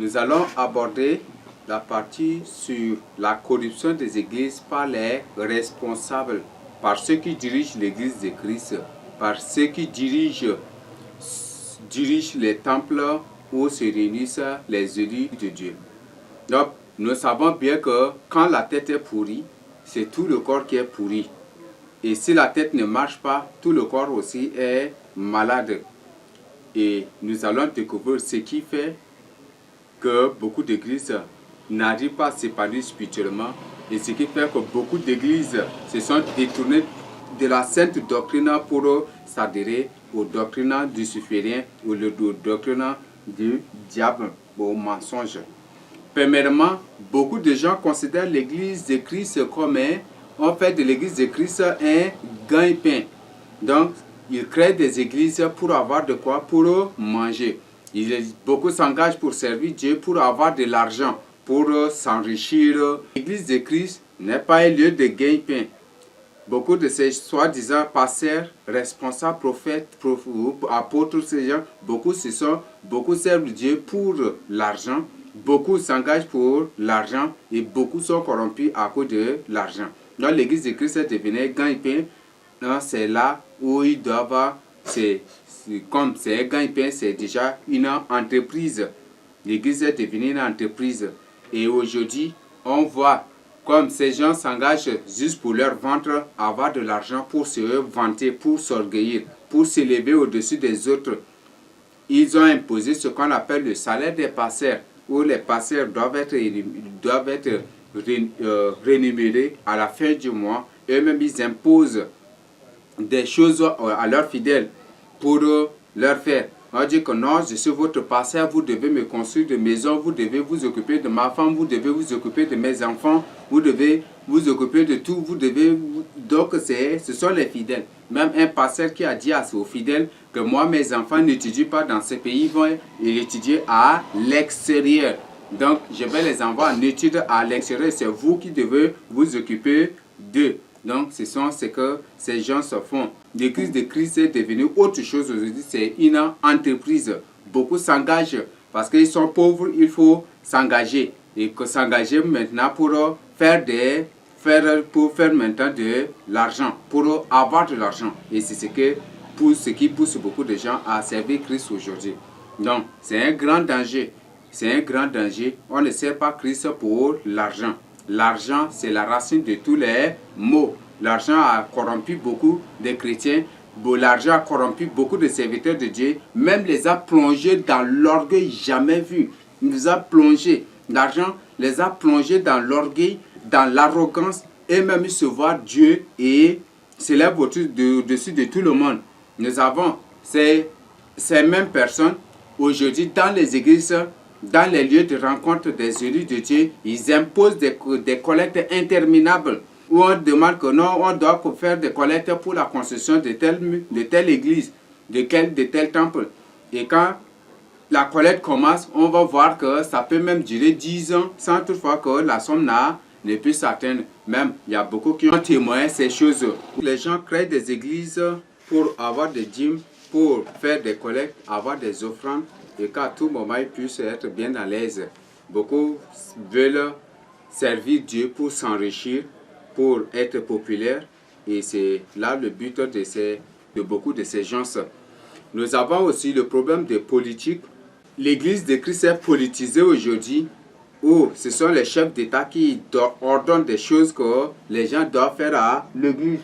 Nous allons aborder la partie sur la corruption des églises par les responsables, par ceux qui dirigent l'église de Christ, par ceux qui dirigent les temples où se réunissent les élus de Dieu. Donc, nous savons bien que quand la tête est pourrie, c'est tout le corps qui est pourri. Et si la tête ne marche pas, tout le corps aussi est malade. Et nous allons découvrir ce qui fait que beaucoup d'églises n'arrivent pas à s'épanouir spirituellement et ce qui fait que beaucoup d'églises se sont détournées de la sainte doctrine pour s'adhérer aux doctrines du luciférien ou aux doctrines du diable, au mensonge. Premièrement, beaucoup de gens considèrent l'église de Christ comme on fait de l'église de Christ un gagne-pain. Donc, ils créent des églises pour avoir de quoi pour manger. Beaucoup s'engagent pour servir Dieu, pour avoir de l'argent, pour s'enrichir. L'église de Christ n'est pas un lieu de gagne-pain. Beaucoup de ces soi-disant pasteurs, responsables, prophètes, apôtres, ces gens, beaucoup servent Dieu pour l'argent, beaucoup s'engagent pour l'argent et beaucoup sont corrompus à cause de l'argent. Donc l'église de Christ est devenue gagne-pain. C'est là où ils doivent, comme c'est un gagne-pain, c'est déjà une entreprise. L'église est devenue une entreprise. Et aujourd'hui, on voit comme ces gens s'engagent juste pour leur ventre, avoir de l'argent pour se vanter, pour s'orgueillir, pour s'élever au-dessus des autres. Ils ont imposé ce qu'on appelle le salaire des pasteurs, où les pasteurs doivent être rémunérés à la fin du mois. Eux-mêmes, ils imposent des choses à leurs fidèles pour leur faire. On dit que non, je suis votre pasteur, vous devez me construire de maisons, vous devez vous occuper de ma femme, vous devez vous occuper de mes enfants, vous devez vous occuper de tout, vous devez... Donc, ce sont les fidèles. Même un pasteur qui a dit aux fidèles que moi, mes enfants n'étudient pas dans ce pays, ils vont étudier à l'extérieur. Donc, je vais les envoyer en études à l'extérieur. C'est vous qui devez vous occuper d'eux. Donc, ce sont ce que ces gens se font. L'église de Christ est devenue autre chose aujourd'hui. C'est une entreprise. Beaucoup s'engagent parce qu'ils sont pauvres. Il faut s'engager. Et que s'engager maintenant pour faire maintenant de l'argent. Pour avoir de l'argent. Et c'est ce qui pousse beaucoup de gens à servir Christ aujourd'hui. Donc, c'est un grand danger. C'est un grand danger. On ne sert pas Christ pour l'argent. L'argent, c'est la racine de tous les maux. L'argent a corrompu beaucoup de chrétiens. L'argent a corrompu beaucoup de serviteurs de Dieu. Même les a plongés dans l'orgueil jamais vu. Il nous a plongés. L'argent les a plongés dans l'orgueil, dans l'arrogance. Et même ils se voient Dieu et s'élèvent au-dessus de tout le monde. Nous avons ces mêmes personnes aujourd'hui dans les églises, dans les lieux de rencontre des élus de Dieu, ils imposent des collectes interminables où on demande que non, on doit faire des collectes pour la construction de telle église, de tel temple. Et quand la collecte commence, on va voir que ça peut même durer 10 ans sans toutefois que la somme ne puisse atteindre. Même, il y a beaucoup qui ont témoigné ces choses. Les gens créent des églises pour avoir des dîmes, pour faire des collectes, avoir des offrandes, et qu'à tout moment, ils puissent être bien à l'aise. Beaucoup veulent servir Dieu pour s'enrichir, pour être populaire, et c'est là le but de beaucoup de ces gens. Nous avons aussi le problème de politique. L'église de Christ est politisée aujourd'hui, où ce sont les chefs d'État qui ordonnent des choses que les gens doivent faire à l'église.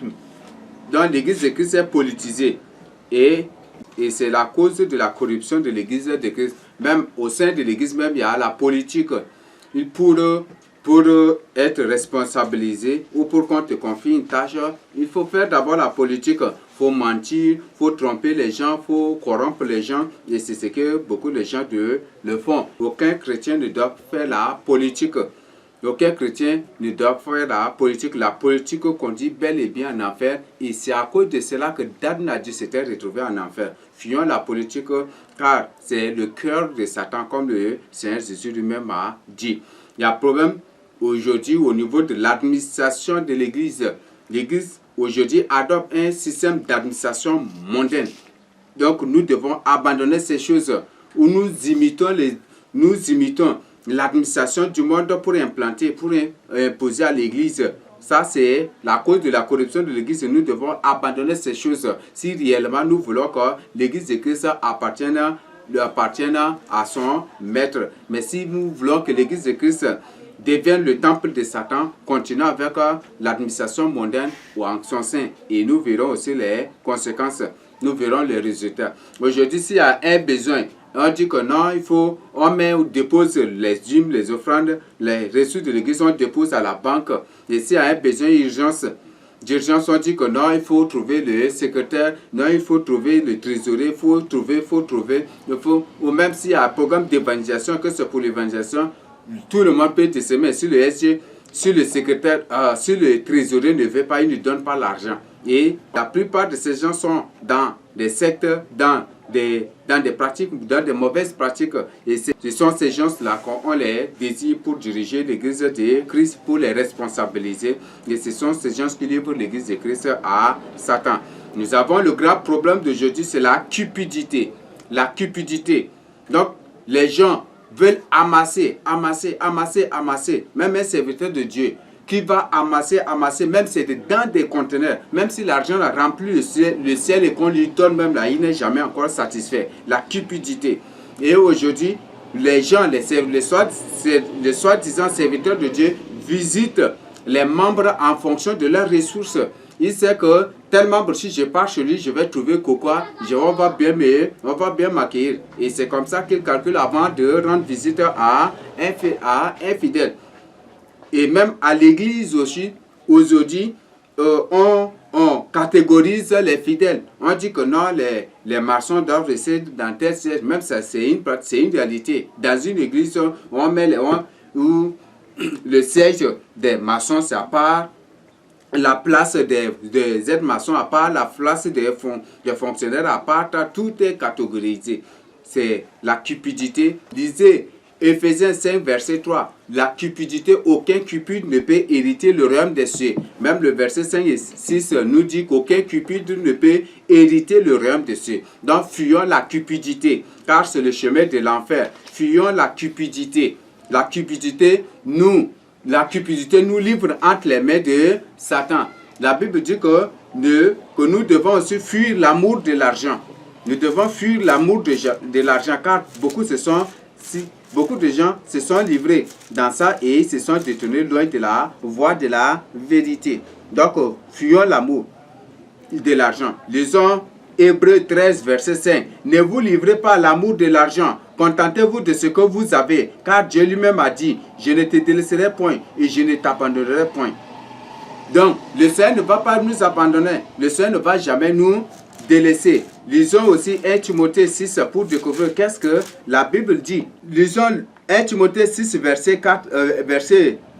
Donc l'église de Christ est politisée. Et c'est la cause de la corruption de l'église de Christ. Même au sein de l'église, même, il y a la politique. Pour être responsabilisé ou pour qu'on te confie une tâche, il faut faire d'abord la politique. Il faut mentir, il faut tromper les gens, il faut corrompre les gens. Et c'est ce que beaucoup de gens le font. Aucun chrétien ne doit faire la politique. Aucun chrétien ne doit faire la politique. La politique conduit bel et bien en enfer. Et c'est à cause de cela que Dan a dû s'être retrouvé en enfer. Fuyons la politique car c'est le cœur de Satan, comme le Seigneur Jésus lui-même a dit. Il y a un problème aujourd'hui au niveau de l'administration de l'Église. L'Église aujourd'hui adopte un système d'administration mondaine. Donc nous devons abandonner ces choses où nous imitons nous imitons l'administration du monde pour implanter, pour imposer à l'Église. Ça, c'est la cause de la corruption de l'Église. Nous devons abandonner ces choses si réellement nous voulons que l'Église de Christ appartienne à son maître. Mais si nous voulons que l'Église de Christ devienne le temple de Satan, continuons avec l'administration mondaine ou en son sein. Et nous verrons aussi les conséquences. Nous verrons les résultats. Aujourd'hui, s'il y a un besoin, on dit que non, on dépose les dîmes, les offrandes, les reçus de l'église, on dépose à la banque. Et s'il y a un besoin d'urgence, on dit que non, il faut trouver le secrétaire, non, il faut trouver le trésorier, ou même s'il y a un programme d'évangélisation, que c'est pour l'évangélisation, tout le monde peut te semer sur le SG, si le secrétaire, si le trésorier ne veut pas, il ne donne pas l'argent. Et la plupart de ces gens sont dans des sectes, dans des pratiques, dans des mauvaises pratiques. Et ce sont ces gens-là qu'on les désire pour diriger l'église de Christ, pour les responsabiliser. Et ce sont ces gens qui livrent l'église de Christ à Satan. Nous avons le grand problème d'aujourd'hui, c'est la cupidité. La cupidité. Donc, les gens veulent amasser. Même un serviteur de Dieu qui va amasser, même si c'est dans des conteneurs, même si l'argent a rempli le ciel et qu'on lui donne même là, il n'est jamais encore satisfait. La cupidité. Et aujourd'hui, les gens, les soi-disant serviteurs de Dieu visitent les membres en fonction de leurs ressources. Il sait que tel membre, si je pars chez lui, je vais trouver quoi, on va bien m'accueillir. Et c'est comme ça qu'il calcule avant de rendre visite à un fidèle. Et même à l'église aussi, aujourd'hui, on catégorise les fidèles. On dit que non, les maçons doivent rester dans tel siège. Même ça, c'est une réalité. Dans une église, on met où le siège des maçons, c'est à part. La place des aides-maçons à part, la place des fonctionnaires à part, tout est catégorisé. C'est la cupidité. Disait Éphésiens 5, verset 3. La cupidité, aucun cupide ne peut hériter le royaume des cieux. Même le verset 5 et 6 nous dit qu'aucun cupide ne peut hériter le royaume des cieux. Donc, fuyons la cupidité, car c'est le chemin de l'enfer. Fuyons la cupidité. La cupidité nous livre entre les mains de Satan. La Bible dit que nous devons aussi fuir l'amour de l'argent. Nous devons fuir l'amour de l'argent, car beaucoup de gens se sont livrés dans ça et se sont détournés loin de la voie de la vérité. Donc, fuyons l'amour de l'argent. Lisons Hébreux 13, verset 5. Ne vous livrez pas à l'amour de l'argent. Contentez-vous de ce que vous avez, car Dieu lui-même a dit, je ne te délaisserai point et je ne t'abandonnerai point. Donc, le Seigneur ne va pas nous abandonner. Le Seigneur ne va jamais nous délaisser. Lisons aussi 1 Timothée 6 pour découvrir qu'est-ce que la Bible dit. Lisons 1 Timothée 6, verset 4,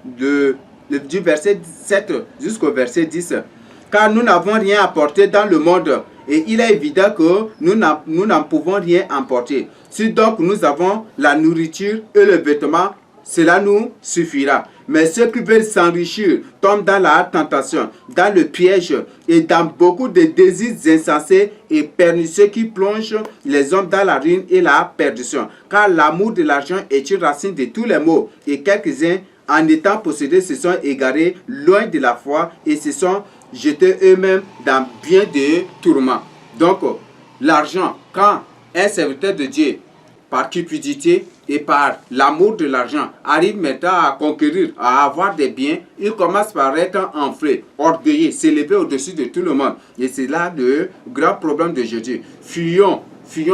du verset 7 jusqu'au verset 10. Car nous n'avons rien apporté dans le monde. Et il est évident que nous n'en pouvons rien emporter. Si donc nous avons la nourriture et le vêtement, cela nous suffira. Mais ceux qui veulent s'enrichir tombent dans la tentation, dans le piège et dans beaucoup de désirs insensés et pernicieux qui plongent les hommes dans la ruine et la perdition. Car l'amour de l'argent est une racine de tous les maux. Et quelques-uns, en étant possédés, se sont égarés loin de la foi et se sont jetés eux-mêmes dans bien des tourments. Donc, l'argent, quand un serviteur de Dieu, par cupidité et par l'amour de l'argent, arrive maintenant à conquérir, à avoir des biens, il commence par être enflé, orgueilleux, s'élever au-dessus de tout le monde. Et c'est là le grand problème d'aujourd'hui. Fuyons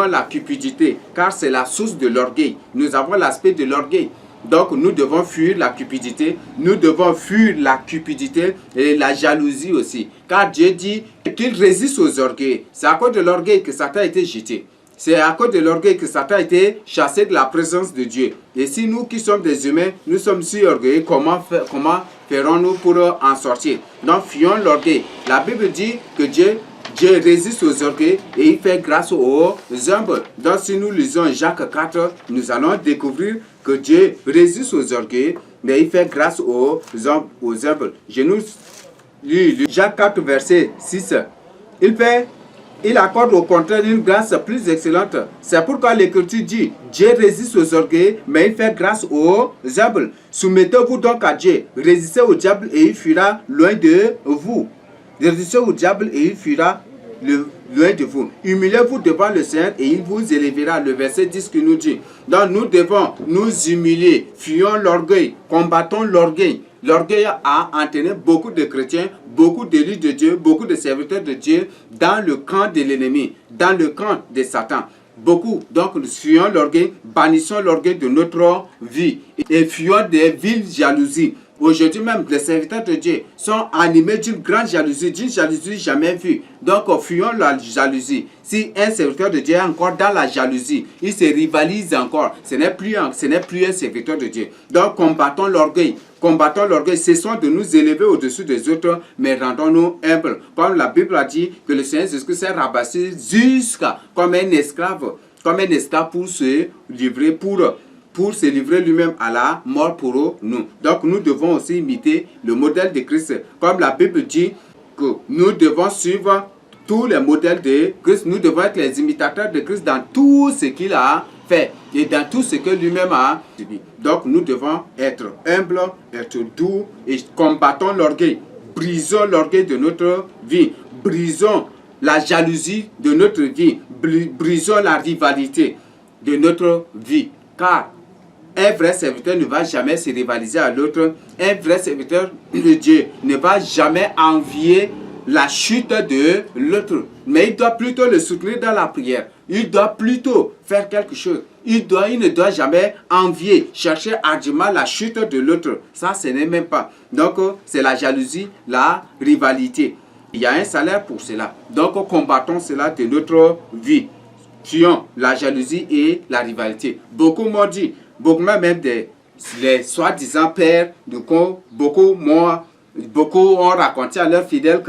la cupidité, car c'est la source de l'orgueil. Nous avons l'aspect de l'orgueil. Donc, nous devons fuir la cupidité. Nous devons fuir la cupidité et la jalousie aussi. Car Dieu dit qu'il résiste aux orgueils. C'est à cause de l'orgueil que Satan a été jeté. C'est à cause de l'orgueil que Satan a été chassé de la présence de Dieu. Et si nous qui sommes des humains, nous sommes si orgueilleux, comment ferons-nous pour en sortir? Donc, fuyons l'orgueil. La Bible dit que Dieu résiste aux orgueils et il fait grâce aux humbles. Donc, si nous lisons Jacques 4, nous allons découvrir que Dieu résiste aux orgueils, mais il fait grâce aux humbles. Je nous lis Jacques 4, verset 6. Il fait Il accorde au contraire une grâce plus excellente. C'est pourquoi l'Écriture dit, Dieu résiste aux orgueils, mais il fait grâce aux humbles. Soumettez-vous donc à Dieu, résistez au diable et il fuira loin de vous. Résistez au diable et il fuira loin de vous. Humiliez-vous devant le Seigneur et il vous élèvera. Le verset 10 qui nous dit. Donc nous devons nous humilier, fuyons l'orgueil, combattons l'orgueil. L'orgueil a entraîné beaucoup de chrétiens, beaucoup d'élus de Dieu, beaucoup de serviteurs de Dieu dans le camp de l'ennemi, dans le camp de Satan. Beaucoup. Donc nous fuyons l'orgueil, bannissons l'orgueil de notre vie et fuyons des viles jalousies. Aujourd'hui même, les serviteurs de Dieu sont animés d'une grande jalousie jamais vue. Donc, fuyons la jalousie. Si un serviteur de Dieu est encore dans la jalousie, il se rivalise encore. Ce n'est plus un serviteur de Dieu. Donc, combattons l'orgueil. Combattons l'orgueil. Cessons de nous élever au-dessus des autres, mais rendons-nous humbles. Comme la Bible a dit que le Seigneur Jésus-Christ s'est rabaissé jusqu'à comme un esclave pour se livrer, pour se livrer lui-même à la mort pour nous. Donc nous devons aussi imiter le modèle de Christ. Comme la Bible dit que nous devons suivre tous les modèles de Christ. Nous devons être les imitateurs de Christ dans tout ce qu'il a fait et dans tout ce que lui-même a subi. Donc nous devons être humbles, être doux et combattons l'orgueil. Brisons l'orgueil de notre vie. Brisons la jalousie de notre vie. Brisons la rivalité de notre vie. Car un vrai serviteur ne va jamais se rivaliser à l'autre. Un vrai serviteur de Dieu ne va jamais envier la chute de l'autre. Mais il doit plutôt le soutenir dans la prière. Il doit plutôt faire quelque chose. Il ne doit jamais envier, chercher ardemment la chute de l'autre. Ça, ce n'est même pas. Donc, c'est la jalousie, la rivalité. Il y a un salaire pour cela. Donc, combattons cela de notre vie. Tuons la jalousie et la rivalité. Beaucoup m'ont dit, beaucoup même les soi-disant pères, beaucoup ont raconté à leurs fidèles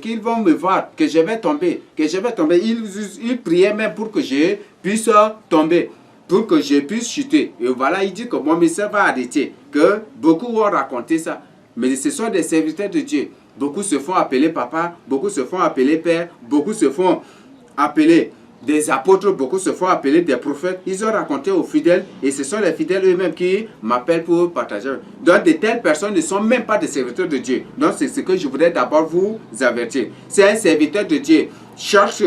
qu'ils vont me voir, que je vais tomber. Ils priaient même pour que je puisse tomber, pour que je puisse chuter. Et voilà, il dit que mon message va arrêter. Que beaucoup ont raconté ça. Mais ce sont des serviteurs de Dieu. Beaucoup se font appeler papa, beaucoup se font appeler père, beaucoup se font appeler des apôtres, beaucoup se font appeler des prophètes. Ils ont raconté aux fidèles et ce sont les fidèles eux-mêmes qui m'appellent pour partager. Donc de telles personnes ne sont même pas des serviteurs de Dieu. Donc c'est ce que je voudrais d'abord vous avertir. Si un serviteur de Dieu cherche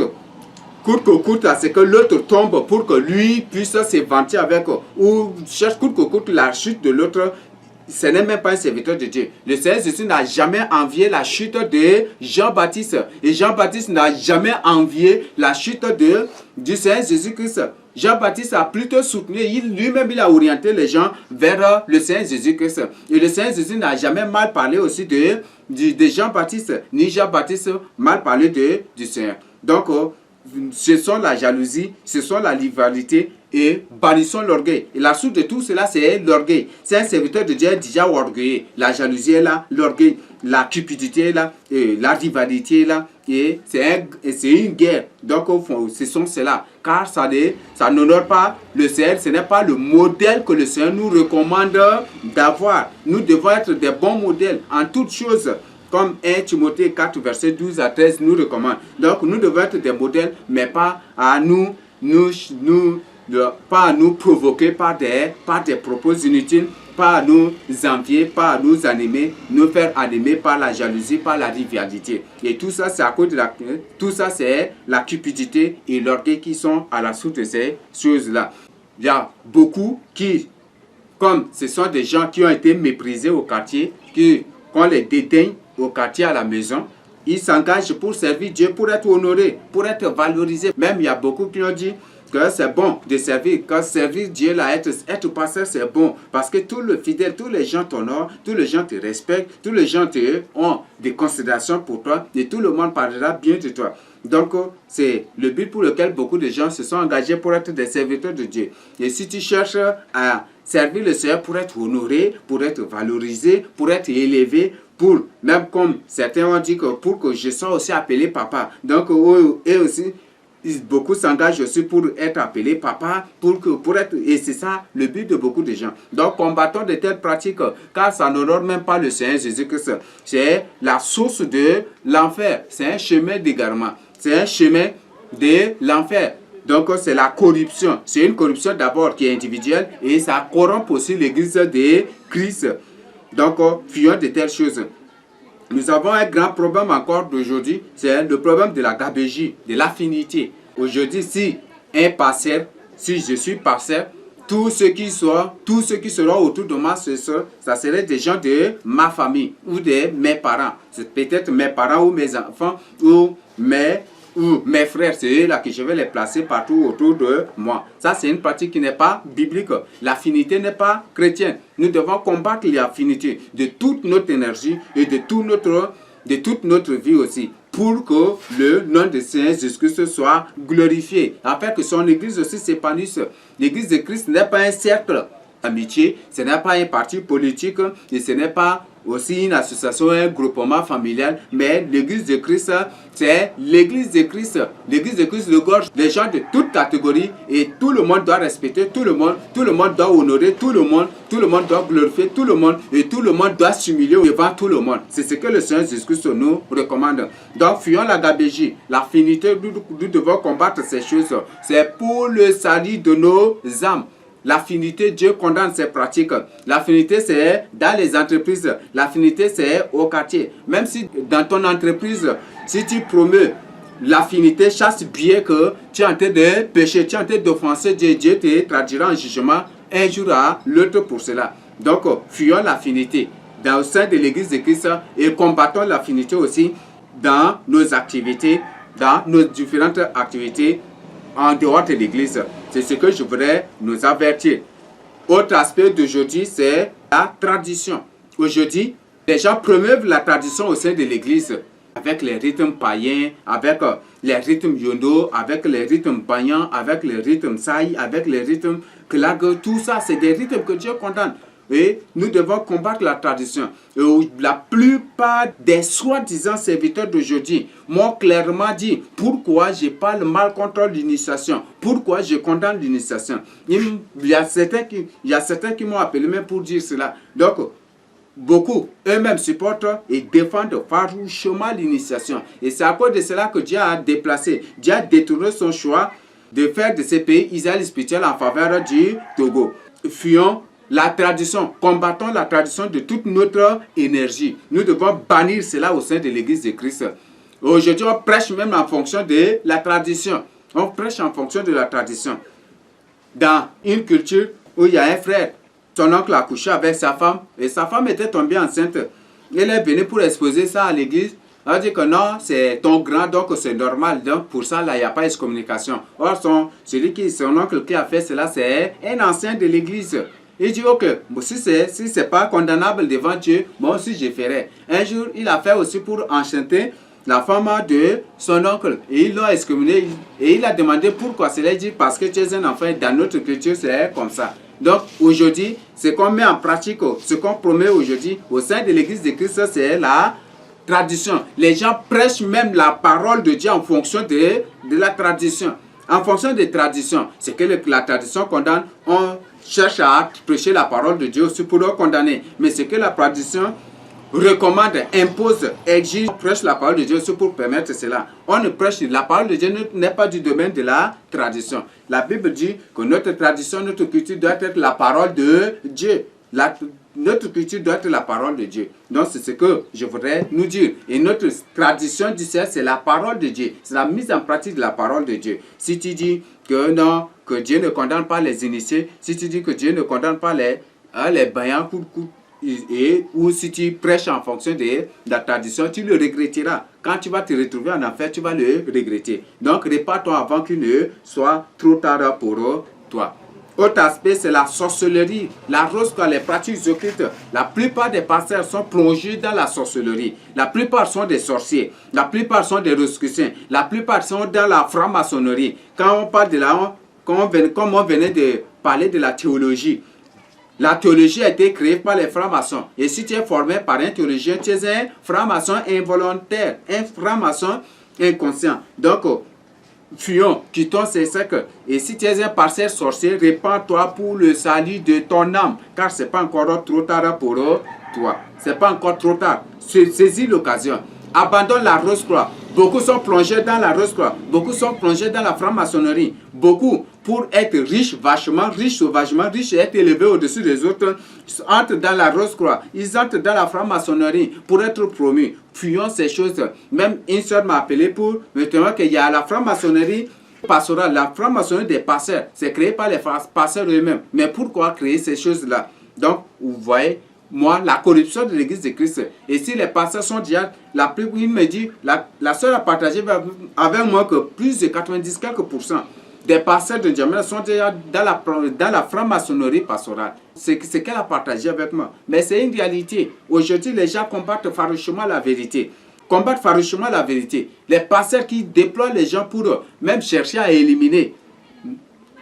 coûte que coûte à ce que l'autre tombe pour que lui puisse se vanter avec, ou cherche coûte que coûte la chute de l'autre, ce n'est même pas un serviteur de Dieu. Le Seigneur Jésus n'a jamais envié la chute de Jean-Baptiste. Et Jean-Baptiste n'a jamais envié la chute du Seigneur Jésus-Christ. Jean-Baptiste a plutôt soutenu, lui-même il a orienté les gens vers le Seigneur Jésus-Christ. Et le Seigneur Jésus n'a jamais mal parlé aussi de Jean-Baptiste, ni Jean-Baptiste mal parlé du Seigneur. Donc, ce sont la jalousie, ce sont la rivalité et bannissons l'orgueil. Et la source de tout cela, c'est l'orgueil. C'est un serviteur de Dieu déjà orgueilleux. La jalousie est là, l'orgueil, la cupidité est là, et la rivalité est là. Et c'est une guerre. Donc, au fond, ce sont cela. Car ça n'honore pas le Seigneur. Ce n'est pas le modèle que le Seigneur nous recommande d'avoir. Nous devons être des bons modèles en toutes choses. Comme 1 Timothée 4, verset 12 à 13 nous recommande. Donc, nous devons être des modèles, mais pas à nous provoquer par des propos inutiles, pas à nous envier, pas à nous animer, nous faire animer par la jalousie, par la rivalité. Et tout ça, c'est à cause de la cupidité et l'orgueil qui sont à la source de ces choses-là. Il y a beaucoup qui, comme ce sont des gens qui ont été méprisés au quartier, qu'on les dédaigne au quartier, à la maison, ils s'engagent pour servir Dieu, pour être honorés, pour être valorisés. Même il y a beaucoup qui ont dit que c'est bon de servir, que servir Dieu, là, être pasteur, c'est bon. Parce que tous les fidèles, tous les gens t'honorent, tous les gens te respectent, tous les gens ont des considérations pour toi et tout le monde parlera bien de toi. Donc, c'est le but pour lequel beaucoup de gens se sont engagés pour être des serviteurs de Dieu. Et si tu cherches à servir le Seigneur pour être honoré, pour être valorisé, pour être élevé, même comme certains ont dit que pour que je sois aussi appelé papa. Donc, eux aussi, Beaucoup s'engagent aussi pour être appelés papa, et c'est ça le but de beaucoup de gens. Donc combattons de telles pratiques, car ça n'honore même pas le Seigneur Jésus-Christ. C'est la source de l'enfer, c'est un chemin d'égarement, c'est un chemin de l'enfer. Donc c'est la corruption, c'est une corruption d'abord qui est individuelle et ça corrompt aussi l'église de Christ. Donc fuyons de telles choses. Nous avons un grand problème encore d'aujourd'hui, c'est le problème de la gabegie, de l'affinité. Aujourd'hui, si je suis pasteur, tous ceux qui seront autour de moi, ça serait des gens de ma famille ou de mes parents. C'est peut-être mes parents ou mes enfants ou mes frères, c'est eux là que je vais les placer partout autour de moi. Ça, c'est une pratique qui n'est pas biblique. L'affinité n'est pas chrétienne. Nous devons combattre l'affinité de toute notre énergie et de toute notre vie aussi, pour que le nom de Seigneur Jésus-Christ soit glorifié, afin que son Église aussi s'épanouisse. L'Église de Christ n'est pas un cercle d'amitié, ce n'est pas un parti politique et ce n'est pas aussi une association, un groupement familial, mais l'Église de Christ, c'est l'Église de Christ. L'Église de Christ regorge des gens de toutes catégories et tout le monde doit respecter tout le monde doit honorer tout le monde doit glorifier tout le monde et tout le monde doit s'humilier devant tout le monde. C'est ce que le Seigneur Jésus-Christ nous recommande. Donc fuyons la gabégie, l'affinité, nous devons combattre ces choses. C'est pour le salut de nos âmes. L'affinité, Dieu condamne ces pratiques. L'affinité, c'est dans les entreprises. L'affinité, c'est au quartier. Même si dans ton entreprise, si tu promeux l'affinité, chasse bien que tu es en train de pécher, tu es en train d'offenser Dieu, Dieu te traduira en jugement un jour à l'autre pour cela. Donc, fuyons l'affinité au sein de l'Église de Christ et combattons l'affinité aussi dans nos activités, dans nos différentes activités en dehors de l'Église. C'est ce que je voudrais nous avertir. Autre aspect d'aujourd'hui, c'est la tradition. Aujourd'hui, les gens promeuvent la tradition au sein de l'Église avec les rythmes païens, avec les rythmes yondo, avec les rythmes bagnans, avec les rythmes saï, avec les rythmes klag. Tout ça, c'est des rythmes que Dieu condamne. Et nous devons combattre la tradition. Et la plupart des soi-disant serviteurs d'aujourd'hui m'ont clairement dit pourquoi je parle mal contre l'initiation, pourquoi je condamne l'initiation. Il y a certains qui m'ont appelé même pour dire cela. Donc, beaucoup eux-mêmes supportent et défendent farouchement l'initiation. Et c'est à cause de cela que Dieu a déplacé, Dieu a détourné son choix de faire de ces pays Israël spirituel en faveur du Togo. Fuyons la tradition, combattons la tradition de toute notre énergie. Nous devons bannir cela au sein de l'Église de Christ. Aujourd'hui, on prêche même en fonction de la tradition. On prêche en fonction de la tradition. Dans une culture où il y a un frère, son oncle a couché avec sa femme et sa femme était tombée enceinte. Elle est venue pour exposer ça à l'église. Elle a dit que non, c'est ton grand, donc c'est normal. Donc pour ça, là, il n'y a pas d'excommunication. Or, son oncle qui a fait cela, c'est un ancien de l'église. Il dit, ok, si c'est pas condamnable devant Dieu, moi aussi je ferai. Un jour, il a fait aussi pour enchanter la femme de son oncle. Et ils l'ont excommunié. Et il a demandé pourquoi. Cela dit parce que tu es un enfant. Dans notre culture, c'est comme ça. Donc aujourd'hui, ce qu'on met en pratique, ce qu'on promet aujourd'hui au sein de l'Église de Christ, c'est la tradition. Les gens prêchent même la parole de Dieu en fonction de la tradition. En fonction des traditions, c'est que la tradition condamne, on cherche à prêcher la parole de Dieu aussi pour le condamner. Mais ce que la tradition recommande, impose, exige, on prêche la parole de Dieu aussi pour permettre cela. On ne prêche, la parole de Dieu n'est pas du domaine de la tradition. La Bible dit que notre tradition, notre culture doit être la parole de Dieu. Notre culture doit être la parole de Dieu. Donc c'est ce que je voudrais nous dire. Et notre tradition du ciel, c'est la parole de Dieu. C'est la mise en pratique de la parole de Dieu. Si tu dis que non, que Dieu ne condamne pas les initiés, si tu dis que Dieu ne condamne pas les baillants, ou si tu prêches en fonction de la tradition, tu le regretteras. Quand tu vas te retrouver en enfer, tu vas le regretter. Donc répare-toi avant qu'il ne soit trop tard pour toi. Autre aspect, c'est la sorcellerie, la rose, les pratiques occultes. La plupart des pasteurs sont plongés dans la sorcellerie. La plupart sont des sorciers. La plupart sont des rosicruciens. La plupart sont dans la franc-maçonnerie. Quand on parle de comme on venait de parler de la théologie a été créée par les francs-maçons. Et si tu es formé par un théologien, tu es un franc-maçon involontaire, un franc-maçon inconscient. Donc, Fuyons, quittons ces cercles. Et si tu es un parcelle sorcier, répands-toi pour le salut de ton âme. Car ce n'est pas encore trop tard pour toi. Ce n'est pas encore trop tard. Saisis l'occasion. Abandonne la rose-croix. Beaucoup sont plongés dans la rose-croix. Beaucoup sont plongés dans la franc-maçonnerie. Beaucoup, pour être riches, vachement riches, sauvagement riches et être élevés au-dessus des autres, entrent dans la rose-croix. Ils entrent dans la franc-maçonnerie pour être promus. Fuyons ces choses. Même une soeur m'a appelé pour me dire qu'il y a la franc-maçonnerie pastorale, la franc-maçonnerie des pasteurs. C'est créé par les pasteurs eux-mêmes. Mais pourquoi créer ces choses-là? Donc, vous voyez, moi, la corruption de l'église de Christ. Et si les pasteurs sont déjà, il me dit, la soeur a partagé avec moi que plus de 90 quelques % des pasteurs de N'Djamena sont déjà dans la franc-maçonnerie pastorale. C'est ce qu'elle a partagé avec moi. Mais c'est une réalité. Aujourd'hui, les gens combattent farouchement la vérité. Combattent farouchement la vérité. Les pasteurs qui déploient les gens pour même chercher à éliminer.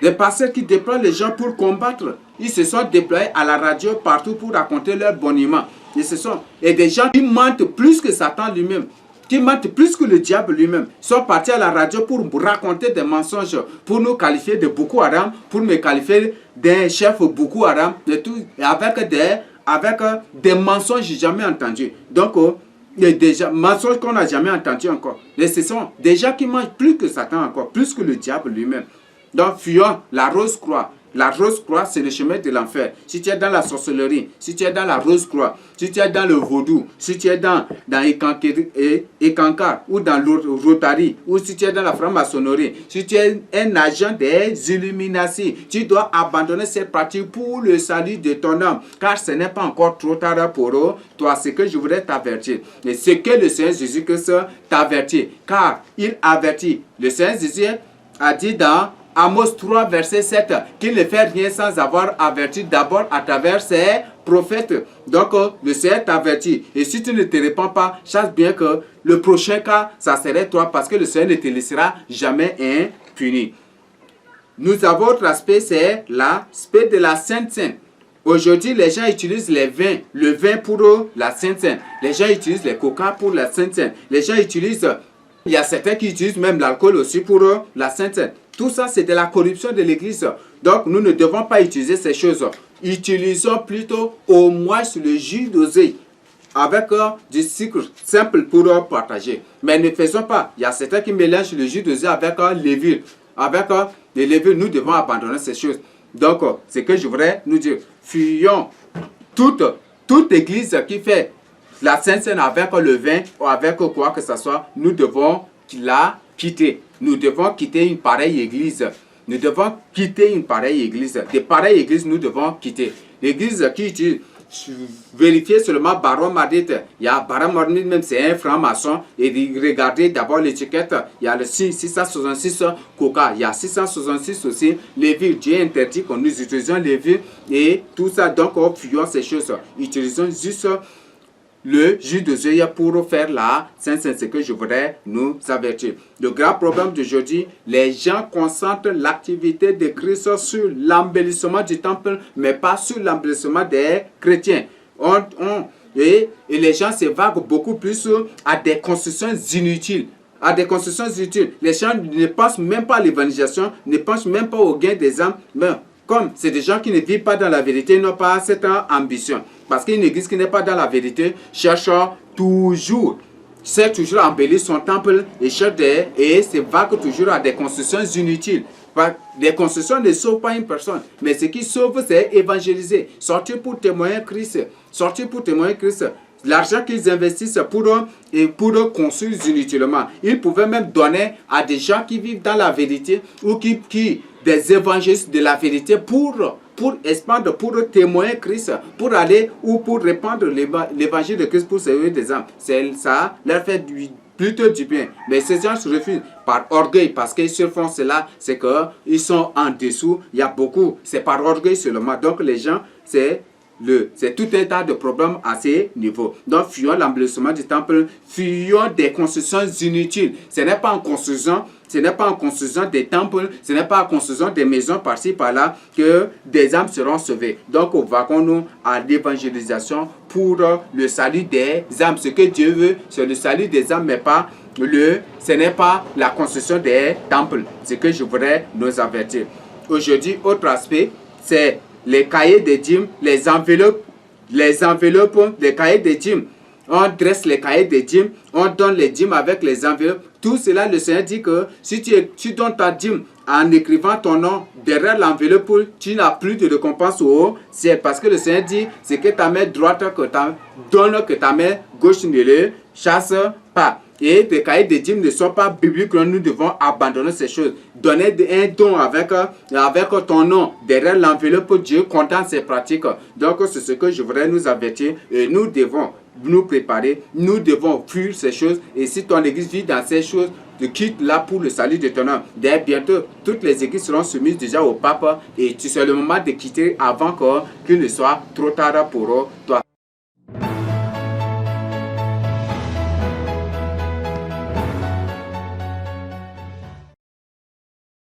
Les pasteurs qui déploient les gens pour combattre, ils se sont déployés à la radio partout pour raconter leur boniment. Et des gens qui mentent plus que Satan lui-même, qui mentent plus que le diable lui-même, sont partis à la radio pour raconter des mensonges, pour nous qualifier de Boko Haram, pour me qualifier d'un chef Boko Haram, de tout, avec des mensonges jamais entendus. Donc, des mensonges qu'on n'a jamais entendus encore. Et ce sont des gens qui mentent plus que Satan encore, plus que le diable lui-même. Donc, fuyons la rose-croix. La rose-croix, c'est le chemin de l'enfer. Si tu es dans la sorcellerie, si tu es dans la rose-croix, si tu es dans le vaudou, si tu es dans Ekankar ou dans le Rotary, ou si tu es dans la franc-maçonnerie, si tu es un agent des Illuminati, tu dois abandonner cette pratique pour le salut de ton âme, car ce n'est pas encore trop tard pour toi. C'est que je voudrais t'avertir. Et c'est que le Seigneur Jésus-Christ t'avertit, car il avertit. Le Seigneur Jésus a dit dans Amos 3, verset 7, qu'il ne fait rien sans avoir averti d'abord à travers ses prophètes. Donc, le Seigneur t'avertit. Et si tu ne te répands pas, chasse bien que le prochain cas, ça serait toi, parce que le Seigneur ne te laissera jamais impuni. Nous avons autre aspect, c'est l'aspect de la Sainte Seine. Aujourd'hui, les gens utilisent le vin pour la Sainte Seine. Les gens utilisent les coca pour la Sainte Seine. Les gens utilisent, il y a certains qui utilisent même l'alcool aussi pour la Sainte Seine. Tout ça, c'est de la corruption de l'église. Donc, nous ne devons pas utiliser ces choses. Utilisons plutôt au moins le jus d'oseille avec du sucre simple pour partager. Mais ne faisons pas. Il y a certains qui mélangent le jus d'oseille avec levure. Avec des levures, nous devons abandonner ces choses. Donc, ce que je voudrais nous dire, fuyons toute église qui fait la Sainte Seine avec le vin ou avec quoi que ce soit, nous devons la quitter. Nous devons quitter une pareille église. Nous devons quitter une pareille église. Des pareilles églises, nous devons quitter. L'église qui utilise, vérifiez seulement Baron Madrid. Il y a Baron Madrid, même c'est un franc-maçon. Et regardez d'abord l'étiquette. Il y a le 666 Coca. Il y a 666 aussi Lévi. Dieu interdit qu'on nous utilisions Lévi et tout ça. Donc, fuyons ces choses. Utilisons juste le jus d'oseille pour faire la Sainte Seine, c'est ce que je voudrais nous avertir. Le grand problème d'aujourd'hui, les gens concentrent l'activité de Christ sur l'embellissement du temple, mais pas sur l'embellissement des chrétiens. Et les gens se vaguent beaucoup plus à des constructions inutiles. Les gens ne pensent même pas à l'évangélisation, ne pensent même pas au gain des âmes. Mais comme c'est des gens qui ne vivent pas dans la vérité, ils n'ont pas cette ambition. Parce qu'une église qui n'est pas dans la vérité cherche toujours à embellir son temple et se vague toujours à des constructions inutiles. Les constructions ne sauvent pas une personne, mais ce qui sauve, c'est évangéliser, sortir pour témoigner Christ. L'argent qu'ils investissent pour construire inutilement, ils pouvaient même donner à des gens qui vivent dans la vérité ou des évangélistes de la vérité pour expandre, pour témoigner Christ, pour aller ou pour répandre l'évangile de Christ pour sauver des âmes. Ça leur fait plutôt du bien. Mais ces gens se refusent par orgueil, parce qu'ils se font cela, c'est qu'ils sont en dessous. Il y a beaucoup, c'est par orgueil seulement. Donc les gens, c'est tout un tas de problèmes à ces niveaux. Donc, fuyons l'embellissement du temple, fuyons des constructions inutiles. Ce n'est pas en construisant des temples, ce n'est pas en construisant des maisons par-ci, par-là que des âmes seront sauvées. Donc, vaquons-nous à l'évangélisation pour le salut des âmes. Ce que Dieu veut, c'est le salut des âmes, mais pas ce n'est pas la construction des temples. C'est que je voudrais nous avertir. Aujourd'hui, autre aspect, c'est les cahiers des dîmes, les enveloppes, les cahiers des dîmes. On dresse les cahiers des dîmes, on donne les dîmes avec les enveloppes. Tout cela, le Seigneur dit que si tu donnes ta dîme en écrivant ton nom derrière l'enveloppe, tu n'as plus de récompense au haut. C'est parce que le Seigneur dit, c'est que ta main droite donne que ta main gauche ne le chasse pas. Et les cahiers de dîmes ne sont pas bibliques, nous devons abandonner ces choses. Donner un don avec ton nom derrière l'enveloppe, Dieu condamne ces pratiques. Donc c'est ce que je voudrais nous avertir. Et nous devons nous préparer, nous devons fuir ces choses. Et si ton église vit dans ces choses, te quitte là pour le salut de ton âme. Dès bientôt, toutes les églises seront soumises déjà au pape et c'est le moment de quitter avant qu'il ne soit trop tard pour toi.